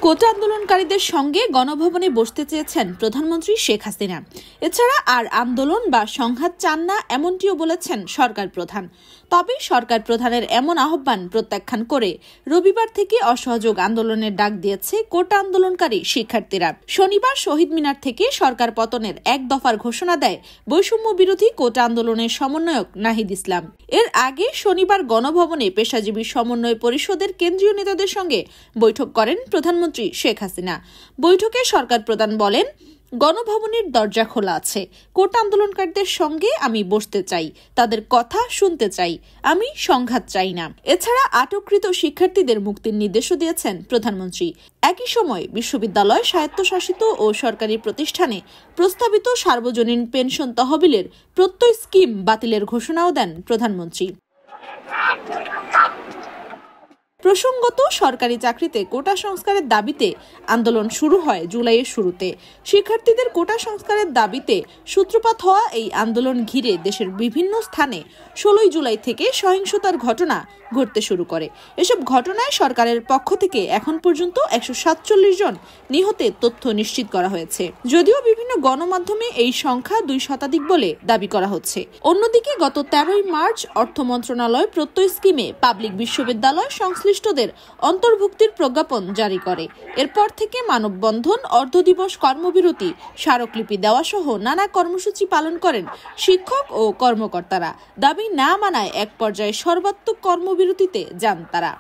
কোটা আন্দোলনকারীদের সঙ্গে গণভবনে বসতে চেয়েছেন প্রধানমন্ত্রী শেখ হাসিনা। এছাড়া আর আন্দোলন বা সংঘাত চান না এমনটিও বলেছেন সরকার প্রধান। তবে সরকার প্রধানের এমন আহ্বান প্রত্যাখ্যান করে রবিবার থেকে অসহযোগ আন্দোলনের ডাক দিয়েছে কোটা আন্দোলনকারী শিক্ষার্থীরা। শনিবার শহীদ মিনার থেকে সরকার পতনের এক দফার ঘোষণা দেয় বৈষম্য বিরোধী কোটা আন্দোলনের সমন্বয়ক নাহিদ ইসলাম। এর আগে শনিবার গণভবনে পেশাজীবী সমন্বয় পরিষদের কেন্দ্রীয় নেতাদের সঙ্গে বৈঠক করেন প্রধানমন্ত্রী শেখ হাসিনা। বৈঠকে সরকার প্রধান বলেন, গণভবনের দরজা খোলা আছে। কোটা আন্দোলনকারীদের সঙ্গে আমি বসতে চাই, তাদের কথা শুনতে চাই, আমি সংঘাত চাই না। এছাড়া আটককৃত শিক্ষার্থীদের মুক্তির নির্দেশও দিয়েছেন প্রধানমন্ত্রী। একই সময় বিশ্ববিদ্যালয়, স্বায়ত্তশাসিত ও সরকারি প্রতিষ্ঠানে প্রস্তাবিত সার্বজনীন পেনশন তহবিলের প্রত্যয় স্কিম বাতিলের ঘোষণাও দেন প্রধানমন্ত্রী। প্রসঙ্গত, সরকারি চাকরিতে কোটা সংস্কারের দাবিতে আন্দোলন শুরু হয় জুলাইয়ের শুরুতে। শিক্ষার্থীদের কোটা সংস্কারের দাবিতে সূত্রপাত হওয়া এই আন্দোলন ঘিরে দেশের বিভিন্ন স্থানে 16 জুলাই থেকে সহিংসতার ঘটনা ঘটতে শুরু করে। এসব ঘটনায় সরকারের পক্ষ থেকে এখন পর্যন্ত 147 জন নিহতের তথ্য নিশ্চিত করা হয়েছে। যদিও বিভিন্ন গণমাধ্যমে এই সংখ্যা 2 শতাধিক বলে দাবি করা হচ্ছে। অন্যদিকে গত 13 মার্চ অর্থ মন্ত্রণালয় প্রত্যয় স্কিমে পাবলিক বিশ্ববিদ্যালয় সংশ্লিষ্টদের অন্তর্ভুক্তির প্রজ্ঞাপন জারি করে। এরপর থেকে মানববন্ধন, অর্ধদিবস কর্মবিরতি, স্মারকলিপি দেওয়া সহ নানা কর্মসূচি পালন করেন শিক্ষক ও কর্মকর্তারা। দাবি না মানায় এক পর্যায়ে সর্বাত্মক কর্মবিরতিতে যান তারা।